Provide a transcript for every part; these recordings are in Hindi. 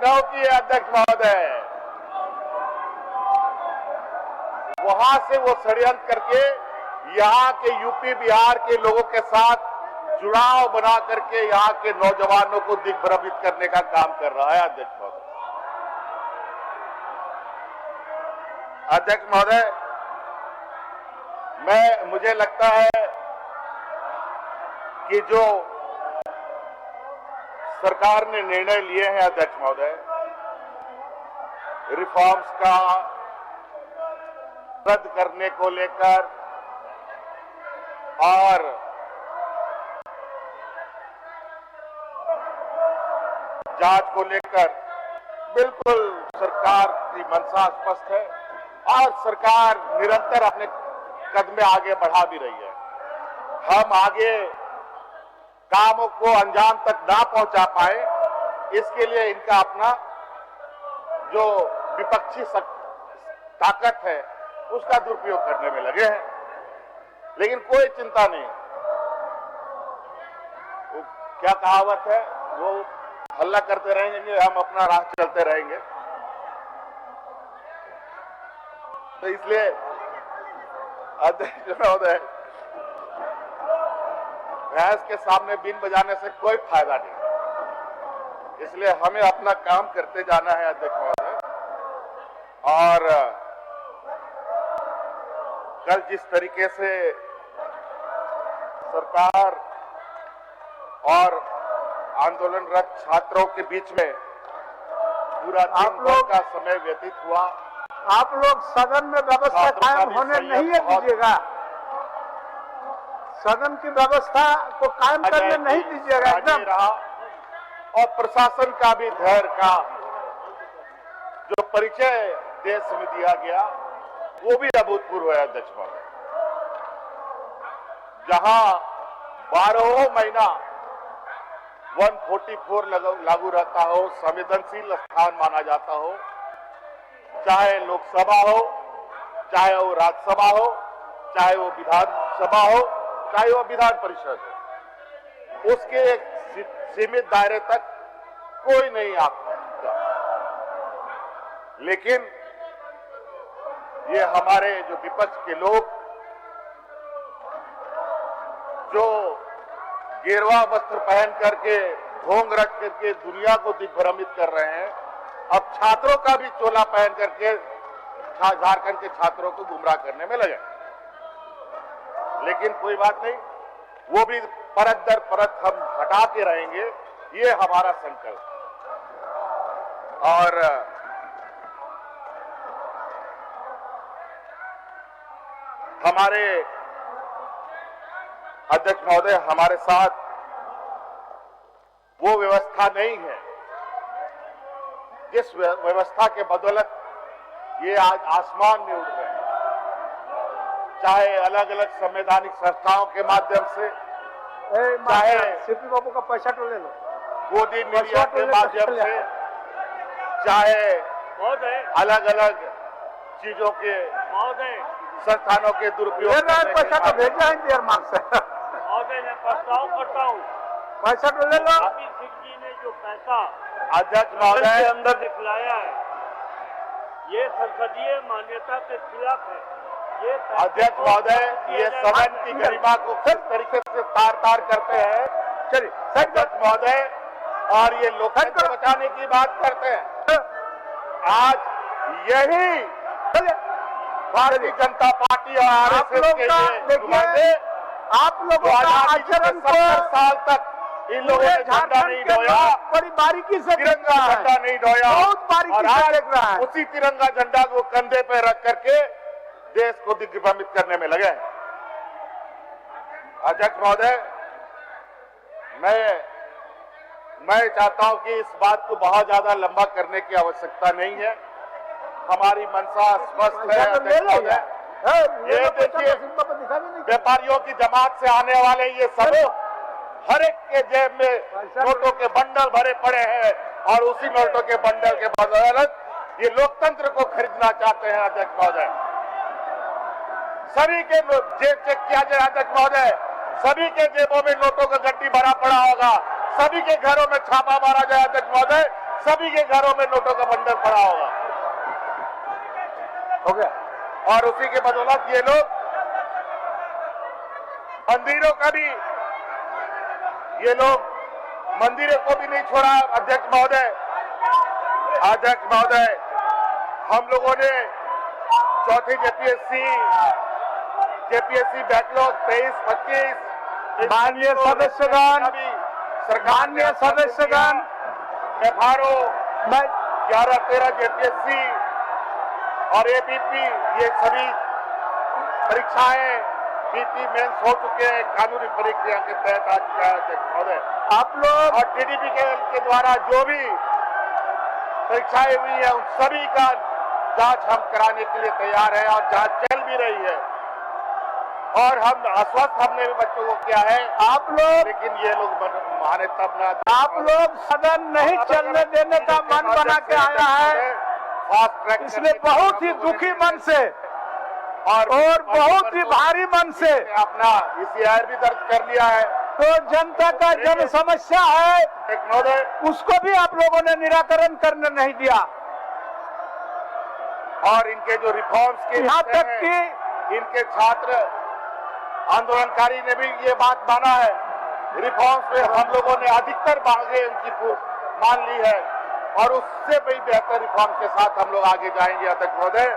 लखनऊ की है अध्यक्ष महोदय। वहां से वो षड्यंत्र करके यहाँ के यूपी बिहार के लोगों के साथ जुड़ाव बना करके यहाँ के नौजवानों को दिग्भ्रमित करने का काम कर रहा है अध्यक्ष महोदय। अध्यक्ष महोदय, मुझे लगता है कि जो सरकार ने निर्णय लिए हैं अध्यक्ष महोदय, रिफॉर्म्स का रद्द करने को लेकर और जांच को लेकर बिल्कुल सरकार की मंशा स्पष्ट है और सरकार निरंतर अपने कदम आगे बढ़ा भी रही है। हम आगे कामों को अंजाम तक ना पहुंचा पाए, इसके लिए इनका अपना जो विपक्षी ताकत है उसका दुरुपयोग करने में लगे हैं, लेकिन कोई चिंता नहीं। वो क्या कहावत है, वो हल्ला करते रहेंगे, हम अपना राह चलते रहेंगे। तो इसलिए अध्यक्ष महोदय, भैंस के सामने बीन बजाने से कोई फायदा नहीं, इसलिए हमें अपना काम करते जाना है अध्यक्ष महोदय। और कल जिस तरीके से सरकार और आंदोलनरत छात्रों के बीच में पूरा दिन भर का समय व्यतीत हुआ, आप लोग सदन में व्यवस्था कायम होने नहीं दीजिएगा, सदन की व्यवस्था को कायम करने नहीं दीजिएगा एकदम रहा। और प्रशासन का भी धैर्य का जो परिचय देश में दिया गया वो भी अभूतपूर्व है अध्यक्ष महोदय। जहां 12 महीना 144 लागू रहता हो, संवेदनशील स्थान माना जाता हो, चाहे लोकसभा हो, चाहे वो राज्यसभा हो, चाहे वो विधानसभा हो, चाहे वो विधान परिषद हो, उसके एक सीमित दायरे तक कोई नहीं आ सकता। लेकिन ये हमारे जो विपक्ष के लोग जो गेरुआ वस्त्र पहन करके ढोंग रख करके दुनिया को दिग्भ्रमित कर रहे हैं, अब छात्रों का भी चोला पहन करके झारखंड के छात्रों को गुमराह करने में लगे। लेकिन कोई बात नहीं, वो भी परत दर परत हम हटाते रहेंगे, ये हमारा संकल्प। और हमारे अध्यक्ष महोदय, हमारे साथ वो व्यवस्था नहीं है जिस व्यवस्था के बदौलत ये आज आसमान में उड़ रहे हैं, चाहे अलग अलग संवैधानिक संस्थाओं के माध्यम से, चाहे सीपी बाबू का पैसा तो ले लो, गोदी मीडिया के माध्यम से, चाहे अलग अलग चीजों के संस्थानों के दुरुपयोग पैसा तो भेजा है देर से। मैं प्रस्ताव करता हूँ, पैसा तो ले लो। जी ने जो पैसा अध्यक्ष महोदय के अंदर दिखलाया है, ये संसदीय मान्यता के खिलाफ है। ये अध्यक्ष महोदय, ये सदन की गरिमा को किस तरीके से तार करते हैं। चलिए अध्यक्ष महोदय, और ये लोकतंत्र बचाने की बात करते हैं। आज यही भारतीय जनता पार्टी और आरएसएस के नुमाइंदे आप लोगों का आचरण को 70 साल तक इन लोगों ने झंडा नहीं ढोया, बड़ी बारीकी से तिरंगा झंडा नहीं ढोया, बहुत बारीकी से देख रहा है। उसी तिरंगा झंडा को कंधे पे रख करके देश को दिग्भ्रमित करने में लगे हैं। अध्यक्ष महोदय, मैं चाहता हूं कि इस बात को बहुत ज्यादा लंबा करने की आवश्यकता नहीं है। हमारी मंशा स्पष्ट है अध्यक्ष महोदय। ये देखिए, व्यापारियों की जमात से आने वाले ये सब हर एक के जेब में नोटों के बंडल भरे पड़े हैं और उसी नोटों के बंडल के बदौलत ये लोकतंत्र को खरीदना चाहते हैं अध्यक्ष महोदय। सभी के जेब चेक किया जाए अध्यक्ष महोदय, सभी के जेबों में नोटों का गड्डी भरा पड़ा होगा, सभी के घरों में छापा मारा जाए अध्यक्ष महोदय, सभी के घरों में नोटों का बंडल पड़ा होगा हो गया। और उसी के बदौलत ये लोग मंदिरों का भी, ये लोग मंदिरों को भी नहीं छोड़ा। अध्यक्ष महोदय, हम लोगों ने चौथी जेपीएससी बैकलॉग 23-25 माननीय सदस्यगण, माननीय सदस्यगण, एफआरओ मैं 11-13 जेपीएससी और एबीपी, ये सभी परीक्षाएं पीटी मेंस हो चुके हैं, कानूनी प्रक्रिया के तहत आ चुका है अध्यक्ष महोदय। आप लोग और टीडीपी के द्वारा जो भी परीक्षाएं हुई है उन सभी का जांच हम कराने के लिए तैयार है और जांच चल भी रही है और हम आश्वस्त हमने भी बच्चों को किया है। आप लोग लेकिन ये लोग माने तब ना। आप लोग सदन नहीं चलने देने का मन बना के आया है, फास्ट ट्रैक इसलिए बहुत ही दुखी मन से और बहुत ही भारी मन से अपना ECR भी दर्ज कर लिया है। तो जनता का जन समस्या है, महोदय, उसको भी आप लोगों ने निराकरण करने नहीं दिया। और इनके जो रिफॉर्म्स के यहाँ तक कि इनके छात्र आंदोलनकारी ने भी ये बात माना है। रिफॉर्म्स में हम लोगों ने अधिकतर मांगे उनकी मान ली है और उससे भी बेहतर रिफॉर्म के साथ हम लोग आगे जाएंगे अध्यक्ष महोदय,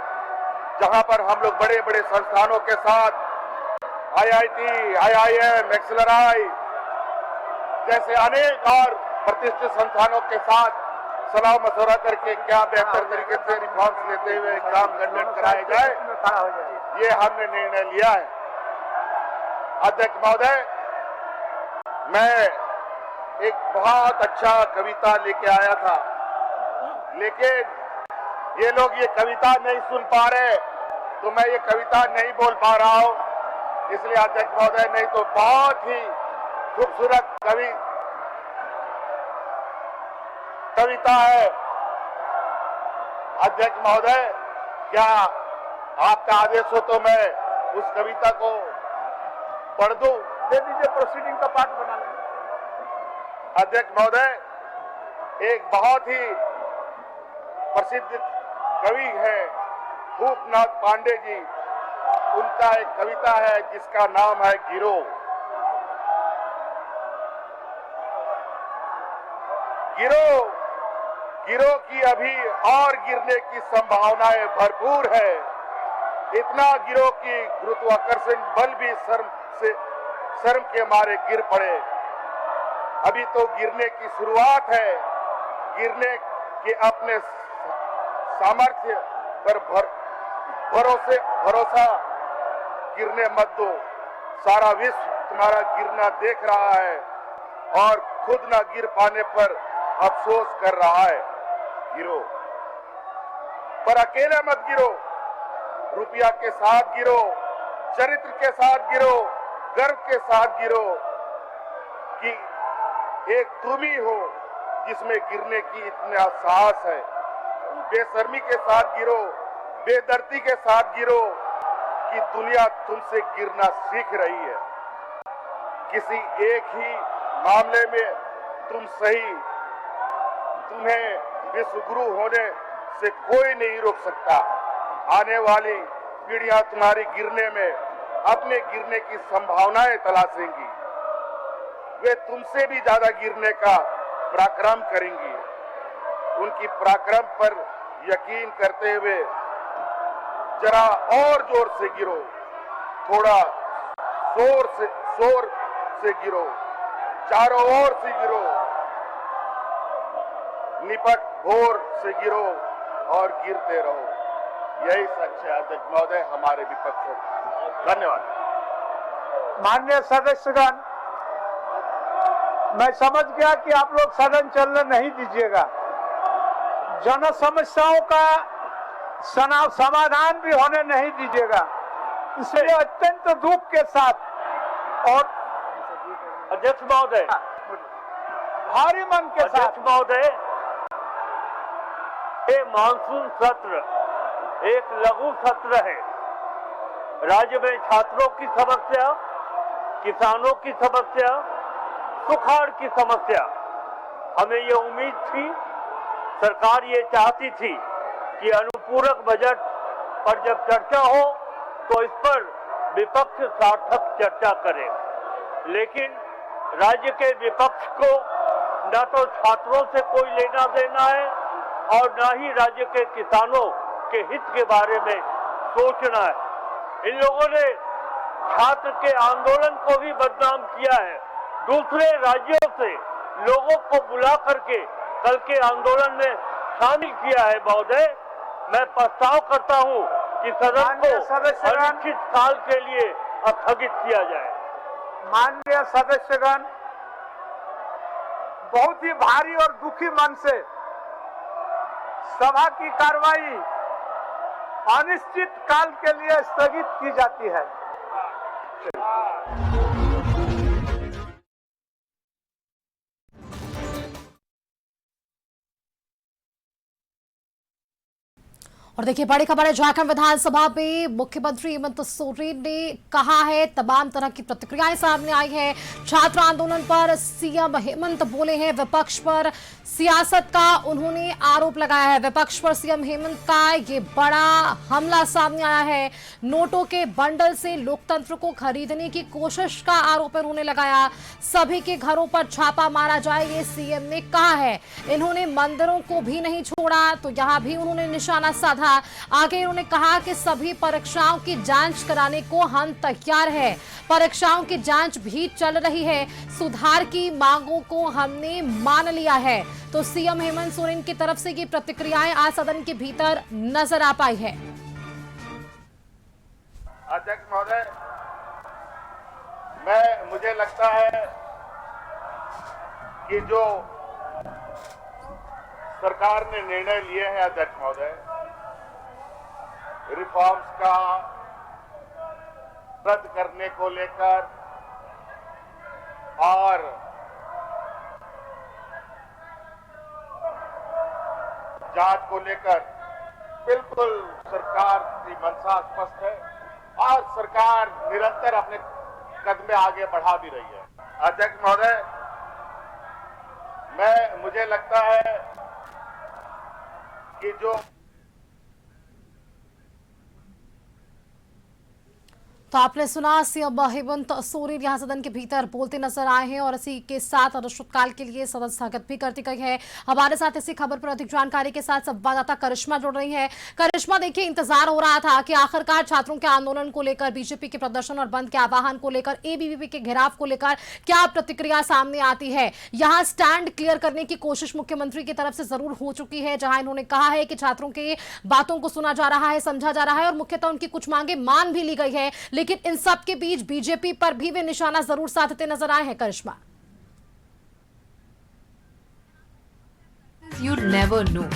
जहां पर हम लोग बड़े बड़े संस्थानों के साथ IIT, IIM, एक्सेलराई जैसे अनेक और प्रतिष्ठित संस्थानों के साथ सलाह मशवरा करके क्या बेहतर तरीके से रिफॉर्म्स लेते हुए एग्जाम कंडक्ट कराए जाए, ये हमने निर्णय लिया है। अध्यक्ष महोदय, मैं एक बहुत अच्छा कविता लेके आया था, लेकिन ये लोग ये कविता नहीं सुन पा रहे, तो मैं ये कविता नहीं बोल पा रहा हूं। इसलिए अध्यक्ष महोदय, नहीं तो बहुत ही खूबसूरत कविता है। अध्यक्ष महोदय, क्या आपका आदेश हो तो मैं उस कविता को पढ़ दूं? दे दीजिए, प्रोसीडिंग का पार्ट बना लें। अध्यक्ष महोदय, एक बहुत ही प्रसिद्ध कवि है भूपनाथ पांडे जी, उनका एक कविता है जिसका नाम है गिरो। गिरो गिरो की अभी और गिरने की संभावनाएं भरपूर है। इतना गिरो कि गुरुत्वाकर्षण बल भी शर्म के मारे गिर पड़े। अभी तो गिरने की शुरुआत है। गिरने के अपने सामर्थ्य पर भरोसा गिरने मत दो। सारा विश्व तुम्हारा गिरना देख रहा है और खुद ना गिर पाने पर अफसोस कर रहा है। गिरो, पर अकेले मत गिरो। रुपया के साथ गिरो, चरित्र के साथ गिरो, गर्व के साथ गिरो कि एक तुम ही हो जिसमें गिरने की इतना साहस है। बेशर्मी के साथ गिरो, बेदर्दी के साथ गिरो कि दुनिया तुमसे गिरना सीख रही है। किसी एक ही मामले में तुम सही, तुम्हें विश्व गुरु होने से कोई नहीं रोक सकता। आने वाली पीढ़ियां तुम्हारी गिरने में अपने गिरने की संभावनाएं तलाशेंगी। वे तुमसे भी ज्यादा गिरने का पराक्रम करेंगी। उनकी पराक्रम पर यकीन करते हुए जरा और जोर से गिरो, थोड़ा शोर से गिरो, चारों ओर से गिरो, निपट भोर से गिरो और गिरते रहो। यही सच है अध्यक्ष महोदय हमारे विपक्ष है। धन्यवाद। माननीय सदस्यगण, मैं समझ गया कि आप लोग सदन चलने नहीं दीजिएगा। जन समस्याओं का समाधान भी होने नहीं दीजिएगा। इसलिए अत्यंत दुख के साथ और अध्यक्ष महोदय, भारी मन के साथ अध्यक्ष महोदय, ये मानसून सत्र एक लघु सत्र है। राज्य में छात्रों की समस्या, किसानों की समस्या, सुखाड़ की समस्या, हमें ये उम्मीद थी सरकार ये चाहती थी कि अनुपूरक बजट पर जब चर्चा हो तो इस पर विपक्ष सार्थक चर्चा करे, लेकिन राज्य के विपक्ष को न तो छात्रों से कोई लेना देना है और न ही राज्य के किसानों के हित के बारे में सोचना है। इन लोगों ने छात्र के आंदोलन को भी बदनाम किया है, दूसरे राज्यों से लोगों को बुला करके कल के आंदोलन में शामिल किया है। महोदय, मैं प्रस्ताव करता हूं कि सदन को अनिश्चित काल के लिए स्थगित किया जाए। माननीय सदस्यगण, बहुत ही भारी और दुखी मन से सभा की कार्रवाई अनिश्चित काल के लिए स्थगित की जाती है। और देखिए, बड़ी खबर है, झारखंड विधानसभा में मुख्यमंत्री हेमंत सोरेन ने कहा है, तमाम तरह की प्रतिक्रियाएं सामने आई है। छात्र आंदोलन पर सीएम हेमंत बोले हैं, विपक्ष पर सियासत का उन्होंने आरोप लगाया है। विपक्ष पर सीएम हेमंत का ये बड़ा हमला सामने आया है। नोटों के बंडल से लोकतंत्र को खरीदने की कोशिश का आरोप उन्होंने लगाया। सभी के घरों पर छापा मारा जाए, ये सीएम ने कहा है। इन्होंने मंदिरों को भी नहीं छोड़ा, तो यहां भी उन्होंने निशाना साधा। आगे उन्होंने कहा कि सभी परीक्षाओं की जांच कराने को हम तैयार हैं। परीक्षाओं की जांच भी चल रही है। सुधार की मांगों को हमने मान लिया है। तो सीएम हेमंत सोरेन की तरफ से ये प्रतिक्रियाएं आज सदन के भीतर नजर आ पाई है। अध्यक्ष महोदय, मुझे लगता है कि जो सरकार ने निर्णय लिए हैं अध्यक्ष महोदय, रिफॉर्म्स का रद्द करने को लेकर और जांच को लेकर बिल्कुल सरकार की मंशा स्पष्ट है और सरकार निरंतर अपने कदम आगे बढ़ा भी रही है। अध्यक्ष महोदय, मुझे लगता है कि जो तो आपने सुना, सीएम हेमंत सोरेन यहां सदन के भीतर बोलते नजर आए हैं और इसी के साथ अनिश्चितकाल के लिए सदन स्थगित भी कर दी गई है। हमारे साथ इसी खबर पर अधिक जानकारी के साथ संवाददाता करिश्मा जुड़ रही है। करिश्मा, देखिए, इंतजार हो रहा था कि आखिरकार छात्रों के आंदोलन को लेकर, बीजेपी के प्रदर्शन और बंद के आह्वान को लेकर, एबीवीपी के घेराव को लेकर क्या प्रतिक्रिया सामने आती है। यहाँ स्टैंड क्लियर करने की कोशिश मुख्यमंत्री की तरफ से जरूर हो चुकी है, जहां इन्होंने कहा है कि छात्रों की बातों को सुना जा रहा है, समझा जा रहा है और मुख्यतः उनकी कुछ मांगे मान भी ली गई है। लेकिन इन सब के बीच बीजेपी पर भी वे निशाना जरूर साधते नजर आए हैं। करिश्मा, You never know.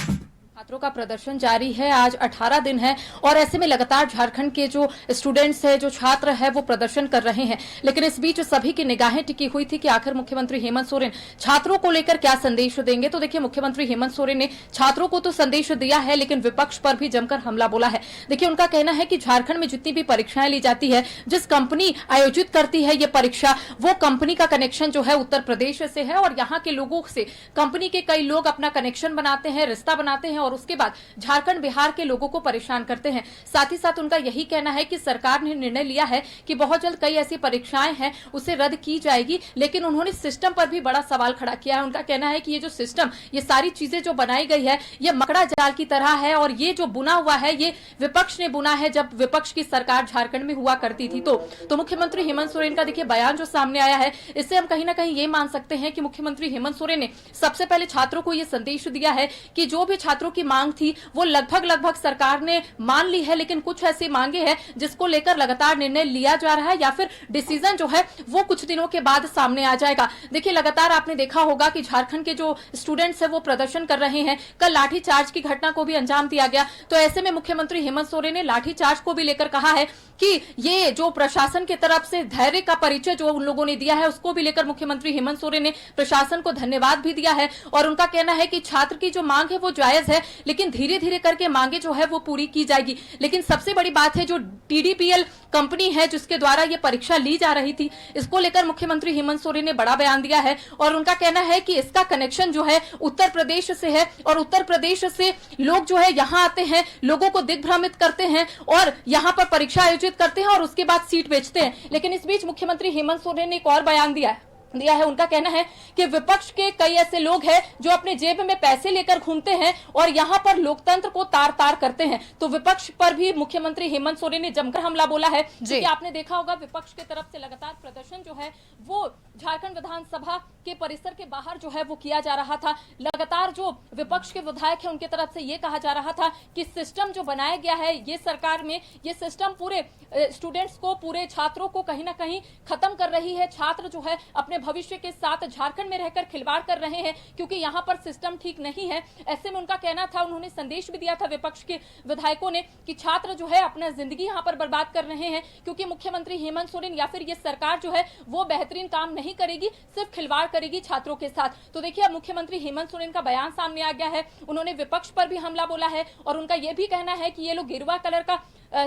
छात्रों का प्रदर्शन जारी है, आज 18 दिन है और ऐसे में लगातार झारखंड के जो स्टूडेंट्स हैं, जो छात्र हैं, वो प्रदर्शन कर रहे हैं। लेकिन इस बीच सभी की निगाहें टिकी हुई थी कि आखिर मुख्यमंत्री हेमंत सोरेन छात्रों को लेकर क्या संदेश देंगे। तो देखिए, मुख्यमंत्री हेमंत सोरेन ने छात्रों को तो संदेश दिया है, लेकिन विपक्ष पर भी जमकर हमला बोला है। देखिए, उनका कहना है कि झारखंड में जितनी भी परीक्षाएं ली जाती है, जिस कंपनी आयोजित करती है ये परीक्षा, वो कंपनी का कनेक्शन जो है उत्तर प्रदेश से है और यहाँ के लोगों से कंपनी के कई लोग अपना कनेक्शन बनाते हैं, रिश्ता बनाते हैं और उसके बाद झारखंड बिहार के लोगों को परेशान करते हैं। साथ ही साथ उनका यही कहना है कि सरकार ने निर्णय लिया है कि बहुत जल्द कई ऐसी परीक्षाएं हैं उसे रद्द की जाएगी, लेकिन उन्होंने सिस्टम पर भी बड़ा सवाल खड़ा किया है। उनका कहना है कि ये जो सिस्टम, ये सारी चीजें जो बनाई गई है, ये मकड़ा जाल की तरह है और ये जो बुना हुआ है, ये विपक्ष ने बुना है जब विपक्ष की सरकार झारखंड में हुआ करती थी। तो मुख्यमंत्री हेमंत सोरेन का देखिए बयान जो सामने आया है, इससे हम कहीं ना कहीं ये मान सकते हैं कि मुख्यमंत्री हेमंत सोरेन ने सबसे पहले छात्रों को यह संदेश दिया है कि जो भी छात्रों की मांग थी वो लगभग सरकार ने मान ली है, लेकिन कुछ ऐसी मांगे हैं जिसको लेकर लगातार निर्णय लिया जा रहा है या फिर डिसीजन जो है वो कुछ दिनों के बाद सामने आ जाएगा। देखिए, लगातार आपने देखा होगा कि झारखंड के जो स्टूडेंट्स है वो प्रदर्शन कर रहे हैं। कल लाठीचार्ज की घटना को भी अंजाम दिया गया, तो ऐसे में मुख्यमंत्री हेमंत सोरेन ने लाठीचार्ज को भी लेकर कहा है कि ये जो प्रशासन की तरफ से धैर्य का परिचय जो उन लोगों ने दिया है, उसको भी लेकर मुख्यमंत्री हेमंत सोरेन ने प्रशासन को धन्यवाद भी दिया है और उनका कहना है कि छात्र की जो मांग है वो जायज है, लेकिन धीरे धीरे करके मांगे जो है वो पूरी की जाएगी। लेकिन सबसे बड़ी बात है, जो TDPL कंपनी है जिसके द्वारा ये परीक्षा ली जा रही थी, इसको लेकर मुख्यमंत्री हेमंत सोरेन ने बड़ा बयान दिया है और उनका कहना है कि इसका कनेक्शन जो है उत्तर प्रदेश से है और उत्तर प्रदेश से लोग जो है यहाँ आते हैं, लोगों को दिग्भ्रमित करते हैं और यहाँ पर परीक्षा आयोजित करते हैं और उसके बाद सीट बेचते हैं। लेकिन इस बीच मुख्यमंत्री हेमंत सोरेन ने एक और बयान दिया है। उनका कहना है कि विपक्ष के कई ऐसे लोग हैं जो अपने जेब में पैसे लेकर घूमते हैं और यहां पर लोकतंत्र को तार तार करते हैं। तो विपक्ष पर भी मुख्यमंत्री हेमंत सोरेन ने जमकर हमला बोला है, क्योंकि आपने देखा होगा विपक्ष की तरफ से लगातार प्रदर्शन जो है वो झारखंड विधानसभा के परिसर के बाहर जो है वो किया जा रहा था। लगातार जो विपक्ष के विधायक है उनके तरफ से ये कहा जा रहा था कि सिस्टम जो बनाया गया है ये सरकार में, ये सिस्टम पूरे स्टूडेंट्स को, पूरे छात्रों को कहीं ना कहीं खत्म कर रही है। छात्र जो है अपने भविष्य के साथ झारखंड में रहकर खिलवाड़ कर रहे हैं क्योंकि यहाँ पर सिस्टम ठीक नहीं है। ऐसे में उनका कहना था, उन्होंने संदेश भी दिया था विपक्ष के विधायकों ने कि छात्र जो है अपना जिंदगी यहाँ पर बर्बाद कर रहे हैं क्योंकि मुख्यमंत्री हेमंत सोरेन या फिर ये सरकार जो है वो बेहतरीन काम नहीं करेगी, सिर्फ खिलवाड़ करेगी छात्रों के साथ। तो देखिए अब मुख्यमंत्री हेमंत सोरेन का बयान सामने आ गया है। उन्होंने विपक्ष पर भी हमला बोला है और उनका यह भी कहना है कि ये लोग गेरुआ कलर का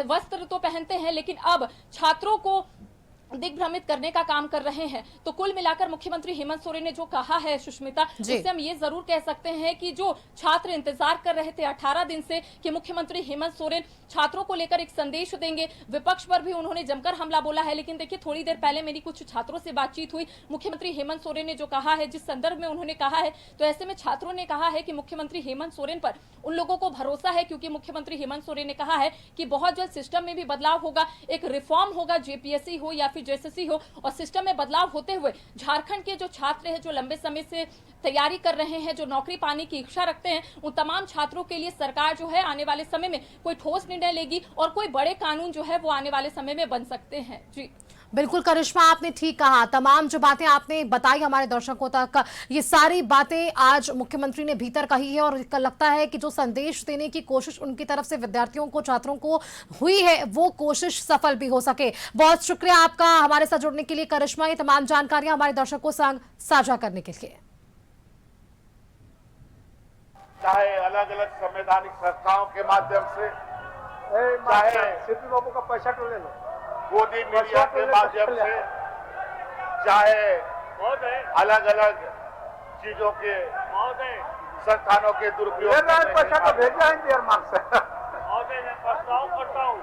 वस्त्र तो पहनते हैं लेकिन अब छात्रों को दिग्भ्रमित करने का काम कर रहे हैं। तो कुल मिलाकर मुख्यमंत्री हेमंत सोरेन ने जो कहा है सुष्मिता, उससे हम ये जरूर कह सकते हैं कि जो छात्र इंतजार कर रहे थे 18 दिन से कि मुख्यमंत्री हेमंत सोरेन छात्रों को लेकर एक संदेश देंगे, विपक्ष पर भी उन्होंने जमकर हमला बोला है। लेकिन देखिए थोड़ी देर पहले मेरी कुछ छात्रों से बातचीत हुई, मुख्यमंत्री हेमंत सोरेन ने जो कहा है, जिस संदर्भ में उन्होंने कहा है, तो ऐसे में छात्रों ने कहा है कि मुख्यमंत्री हेमंत सोरेन पर उन लोगों को भरोसा है क्योंकि मुख्यमंत्री हेमंत सोरेन ने कहा है कि बहुत जल्द सिस्टम में भी बदलाव होगा, एक रिफॉर्म होगा, JPSC हो या फिर JSSC हो, और सिस्टम में बदलाव होते हुए झारखंड के जो छात्र हैं, जो लंबे समय से तैयारी कर रहे हैं, जो नौकरी पाने की इच्छा रखते हैं, उन तमाम छात्रों के लिए सरकार जो है आने वाले समय में कोई ठोस निर्णय लेगी और कोई बड़े कानून जो है वो आने वाले समय में बन सकते हैं। जी बिल्कुल करिश्मा, आपने ठीक कहा। तमाम जो बातें आपने बताई हमारे दर्शकों तक, ये सारी बातें आज मुख्यमंत्री ने भीतर कही है और लगता है कि जो संदेश देने की कोशिश उनकी तरफ से विद्यार्थियों को, छात्रों को हुई है, वो कोशिश सफल भी हो सके। बहुत शुक्रिया आपका हमारे साथ जुड़ने के लिए करिश्मा, ये तमाम जानकारियां हमारे दर्शकों संग साझा करने के लिए। चाहे अलग अलग संवैधानिक संस्थाओं के माध्यम से, चाहे सीपी बाबू का पैसा तो ले लो, गोदी मीडिया के माध्यम से, चाहे अलग अलग चीजों के संस्थानों के दुरुपयोग पैसा तो भेजा है इंडियर मार्ग से। मैं प्रस्ताव करता हूँ,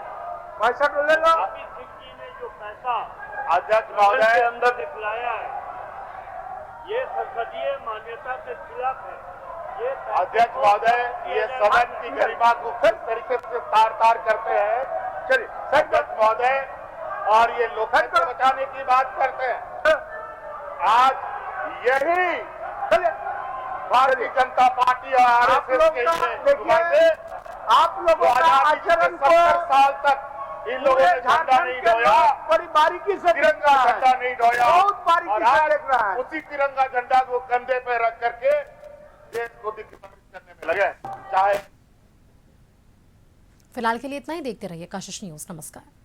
पैसा तो ले लो। अभी सिक्की ने जो पैसा अध्यक्ष महोदय के अंदर निकलाया है ये संसदीय मान्यता के खिलाफ है। ये अध्यक्ष महोदय, ये सदन की गरिमा को किस तरीके से तार तार करते हैं। चलिए अध्यक्ष महोदय, और ये लोकतंत्र बचाने की बात करते हैं। आज यही भारतीय जनता पार्टी और RSS के नुमाइंदे आप लोगों का आचरण को 70 साल तक इन लोगों ने झंडा नहीं ढोया, बड़ी बारीकी से तिरंगा झंडा नहीं ढोया, बहुत बारीकी और से आज देख रहा है। उसी तिरंगा झंडा को कंधे पे रख करके देश को दिग्भ्रमित करने में लगे। चाहे फिलहाल के लिए इतना ही। देखते रहिए कशिश न्यूज। नमस्कार।